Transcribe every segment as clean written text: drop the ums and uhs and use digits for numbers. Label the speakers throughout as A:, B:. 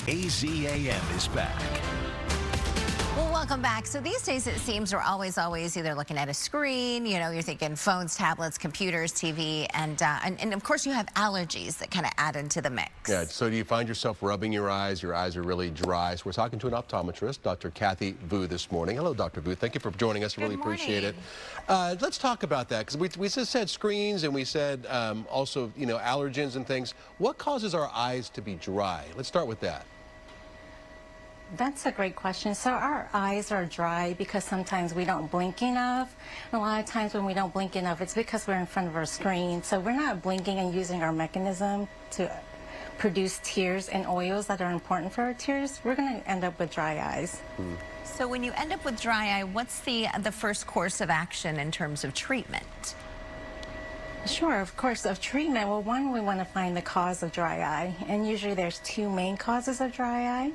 A: AZAM is back.
B: Well, welcome back. So these days it seems we're always either looking at a screen, you know, you're thinking phones, tablets, computers, TV, and of course you have allergies that kind of add into the mix.
C: Yeah, so do you find yourself rubbing your eyes are really dry? So we're talking to an optometrist, Dr. Kathy Vu, this morning. Hello, Dr. Vu. Thank you for joining us. I really appreciate it. Let's talk about that, because we just said screens, and we said also, you know, allergens and things. What causes our eyes to be dry? Let's start with that.
D: That's a great question. So our eyes are dry because sometimes we don't blink enough. And a lot of times when we don't blink enough, it's because we're in front of our screen. So we're not blinking and using our mechanism to produce tears and oils that are important for our tears. We're going to end up with dry eyes.
B: So when you end up with dry eye, what's the first course of action in terms of treatment?
D: Sure, of course, of treatment. Well, one, we want to find the cause of dry eye. And usually there's two main causes of dry eye.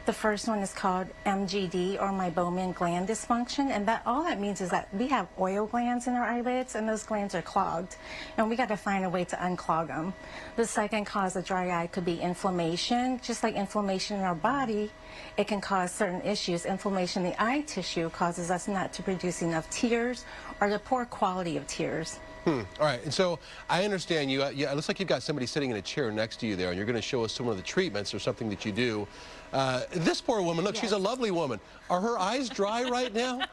D: The first one is called MGD, or meibomian gland dysfunction, and all that means is that we have oil glands in our eyelids, and those glands are clogged, and we got to find a way to unclog them. The second cause of dry eye could be inflammation. Just like inflammation in our body, it can cause certain issues. Inflammation in the eye tissue causes us not to produce enough tears, or the poor quality of tears.
C: All right, and so I understand you. It looks like you've got somebody sitting in a chair next to you there, and you're going to show us some of the treatments or something that you do. This poor woman, look, yes. She's a lovely woman. Are her eyes dry right now?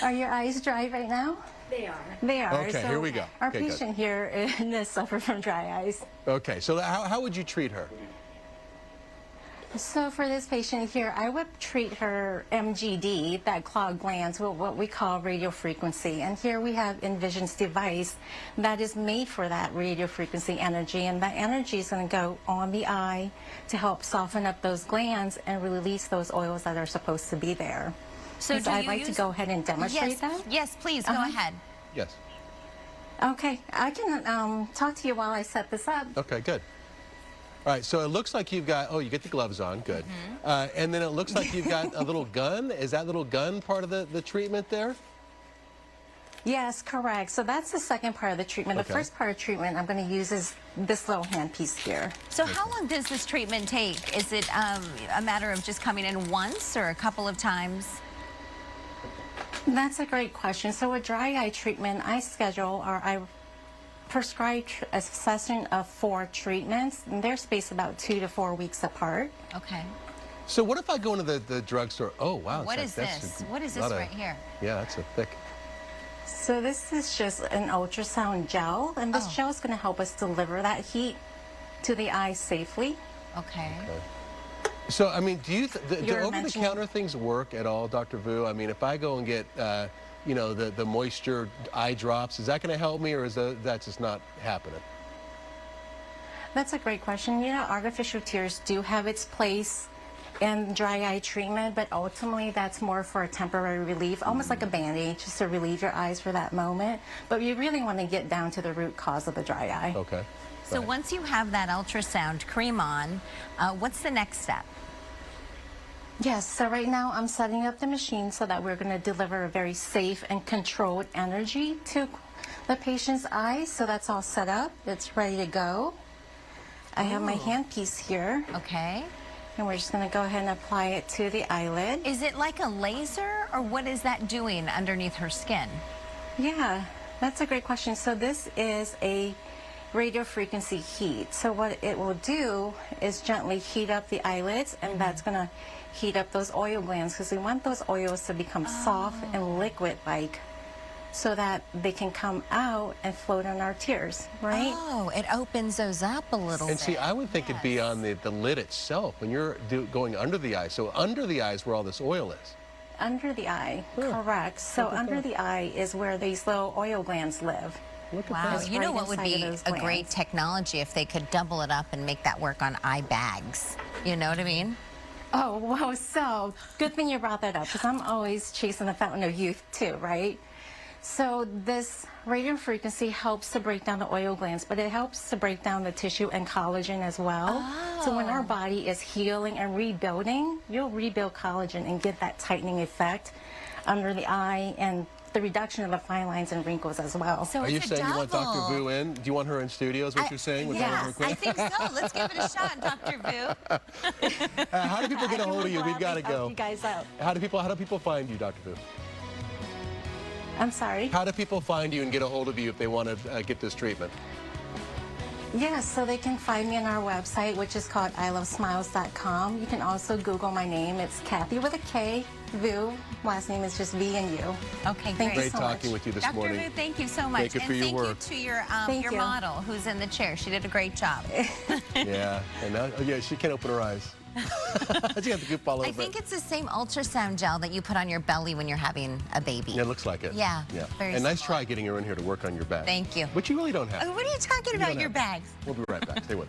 D: Are your eyes dry right now?
E: They are.
D: They are.
C: Okay,
D: so
C: here we go.
D: Our patient here suffers from dry eyes.
C: Okay, so how would you treat her?
D: So for this patient here, I would treat her MGD, that clogged glands, with what we call radio frequency. And here we have Envision's device that is made for that radio frequency energy. And that energy is going to go on the eye to help soften up those glands and release those oils that are supposed to be there. So I'd like to go ahead and demonstrate that.
B: Yes, please, go ahead.
C: Yes.
D: Okay, I can talk to you while I set this up.
C: Okay, good. All right, so it looks like you've got, you get the gloves on, good. And then it looks like you've got a little gun. Is that little gun part of the treatment there?
D: Yes, correct. So that's the second part of the treatment.
C: Okay.
D: The first part of treatment I'm going to use is this little handpiece here.
B: So how long does this treatment take? Is it a matter of just coming in once or a couple of times?
D: That's a great question. So with dry eye treatment, I prescribe a session of 4 treatments, and they're spaced about 2 to 4 weeks apart.
B: Okay.
C: So what if I go into the drugstore? Oh, wow.
B: What is this? What is this right here?
C: Yeah, that's a thick.
D: So this is just an ultrasound gel, and this gel is going to help us deliver that heat to the eye safely.
B: Okay.
C: So, I mean, do over-the-counter things work at all, Dr. Vu? I mean, if I go and get you know, the moisture eye drops, is that going to help me, or is that just not happening?
D: That's a great question. You know, artificial tears do have its place in dry eye treatment, but ultimately that's more for a temporary relief, almost like a Band-Aid, just to relieve your eyes for that moment. But you really want to get down to the root cause of the dry eye.
C: Okay.
B: So once you have that ultrasound cream on, what's the next step?
D: Yes, so right now I'm setting up the machine so that we're going to deliver a very safe and controlled energy to the patient's eyes. So that's all set up. It's ready to go. I have my handpiece here.
B: Okay.
D: And we're just going to go ahead and apply it to the eyelid.
B: Is it like a laser, or what is that doing underneath her skin?
D: Yeah, that's a great question. So this is a radio frequency heat. So what it will do is gently heat up the eyelids, and that's going to heat up those oil glands, because we want those oils to become soft and liquid-like so that they can come out and float on our tears, right?
B: Oh, it opens those up a little bit.
C: And see, I would think it'd be on the lid itself when you're going under the eye. So under the eye is where all this oil is.
D: Under the eye, correct. So under the eye is where these little oil glands live.
B: Wow, you know what would be a great technology if they could double it up and make that work on eye bags? You know what I mean?
D: Oh, wow, so good thing you brought that up, because I'm always chasing the fountain of youth too, right? So this radio frequency helps to break down the oil glands, but it helps to break down the tissue and collagen as well. So when our body is healing and rebuilding, you'll rebuild collagen and get that tightening effect under the eye and the reduction of the fine lines and wrinkles as well.
B: So
C: Are you
B: it's a
C: saying you want
B: double.
C: Dr. Vu in? Do you want her in studio is what you're saying? With
B: Yeah,
C: Dr.
B: I think so. Let's give it a shot, Dr. Vu.
C: How do people get a hold of you? We've got to go.
D: You guys out.
C: How do people find you, Dr. Vu?
D: I'm sorry.
C: How do people find you and get a hold of you if they want to get this treatment?
D: Yes, so they can find me on our website, which is called ilovesmiles.com. You can also Google my name. It's Kathy with a K, Vu. Last name is just V and U.
B: Okay,
D: Thank
B: great.
D: you
C: Great
D: so
C: talking
D: much.
C: with you this
B: Dr.
C: morning.
B: Vu, thank you so much.
C: Thank you for your
B: and
C: work.
B: thank you to
D: Thank
B: your
D: you.
B: model who's in the chair. She did a great job.
C: Yeah, and now, yeah, she can't open her eyes. She got the goop all over
B: I think it's the same ultrasound gel that you put on your belly when you're having a baby.
C: Yeah, it looks like it.
B: Yeah,
C: Yeah.
B: very
C: And nice
B: similar.
C: try getting her in here to work on your back.
B: Thank you.
C: But you really don't have.
B: What are you talking about,
C: don't
B: your
C: have.
B: bags?
C: We'll be right back. Stay with us.